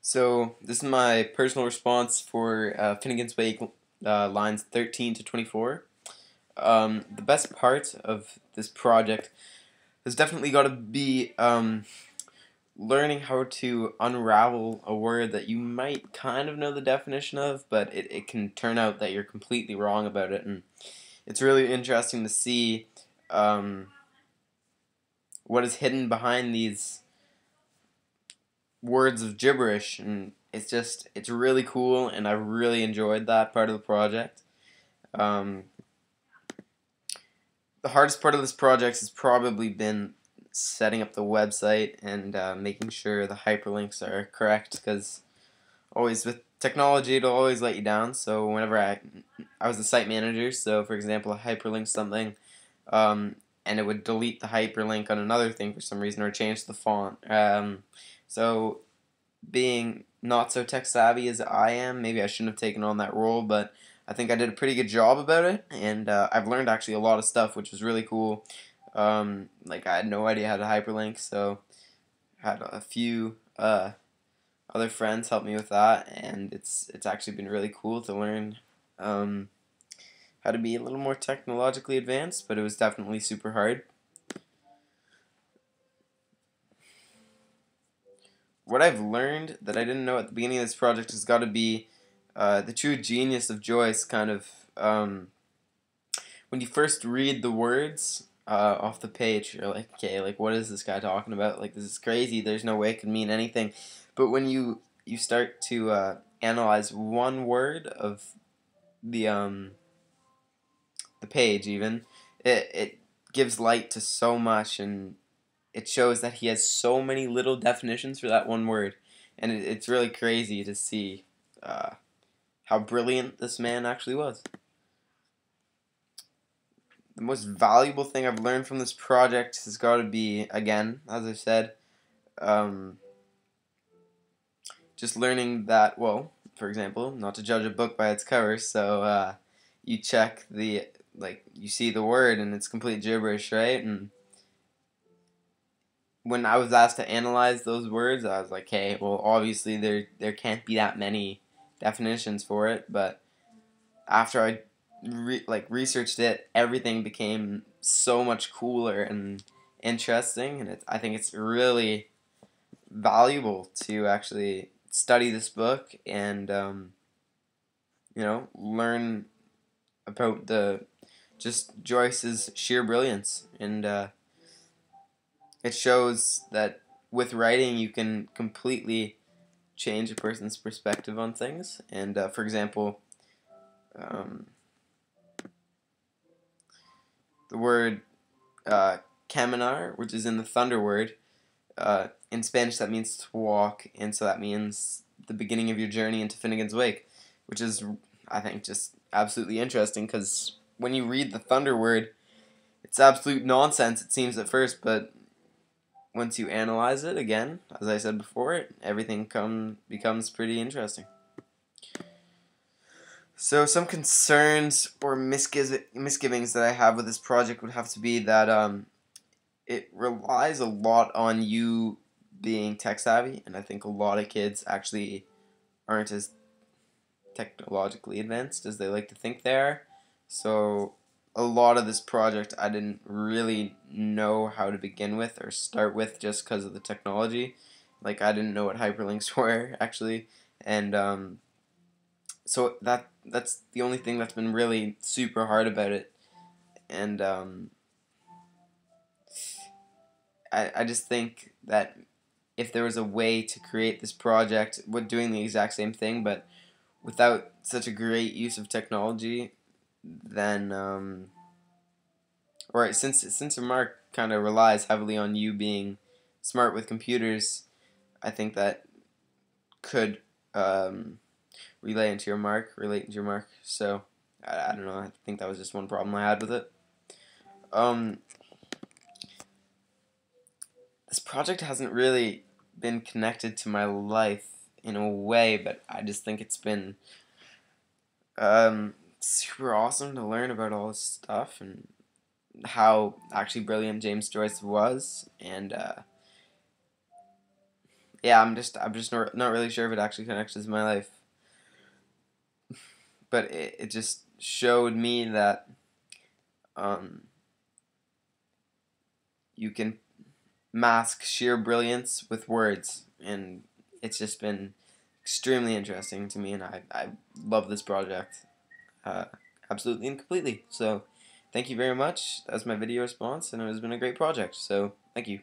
So this is my personal response for Finnegan's Wake lines 13 to 24. The best part of this project has definitely got to be learning how to unravel a word that you might kind of know the definition of, but it can turn out that you're completely wrong about it. And it's really interesting to see um, what is hidden behind these words of gibberish, and it's really cool, and I really enjoyed that part of the project. um, the hardest part of this project has probably been setting up the website and making sure the hyperlinks are correct, because always with technology it'll always let you down. So whenever I was the site manager, so for example I hyperlinked something, um, and it would delete the hyperlink on another thing for some reason, or change the font. So being not so tech savvy as I am, maybe I shouldn't have taken on that role, but I think I did a pretty good job about it, and I've learned actually a lot of stuff, which was really cool. Like I had no idea how to hyperlink, so I had a few other friends help me with that, and it's actually been really cool to learn um, how to be a little more technologically advanced, but it was definitely super hard. What I've learned that I didn't know at the beginning of this project has got to be the true genius of Joyce. Kind of when you first read the words off the page, you're like, okay, like what is this guy talking about? Like this is crazy. There's no way it could mean anything. But when you start to analyze one word of the um, the page, even it gives light to so much, and it shows that he has so many little definitions for that one word, and it's really crazy to see uh, how brilliant this man actually was. The most valuable thing I've learned from this project has got to be, again, as I said, um, just learning that, well, for example, not to judge a book by its cover, so you check you see the word and it's complete gibberish, right? And when I was asked to analyze those words, I was like, hey, well, obviously there can't be that many definitions for it. But after I researched it, everything became so much cooler and interesting, and I think it's really valuable to actually study this book and learn about the just Joyce's sheer brilliance, and it shows that with writing you can completely change a person's perspective on things. And for example, um, the word caminar, which is in the thunder word, in Spanish that means to walk, and so that means the beginning of your journey into Finnegan's Wake, which is, I think, just absolutely interesting, because when you read the thunder word, it's absolute nonsense, it seems at first, but once you analyze it, again, as I said before, everything becomes pretty interesting. So some concerns or misgivings that I have with this project would have to be that it relies a lot on you being tech savvy, and I think a lot of kids actually aren't as technologically advanced as they like to think they are. So a lot of this project I didn't really know how to begin with or start with, just because of the technology. Like I didn't know what hyperlinks were actually, and so that's the only thing that's been really super hard about it. And I just think that if there was a way to create this project with doing the exact same thing but without such a great use of technology, then or since Remark kind of relies heavily on you being smart with computers, I think that could relate into your mark. So I don't know. I think that was just one problem I had with it. Um, this project hasn't really been connected to my life in a way, but I just think it's been super awesome to learn about all this stuff and how actually brilliant James Joyce was. And yeah, I'm just not really sure if it actually connects to my life, but it just showed me that um, you can mask sheer brilliance with words, and it's just been extremely interesting to me, and I love this project uh, absolutely and completely. So thank you very much. That's my video response, and it has been a great project. So thank you.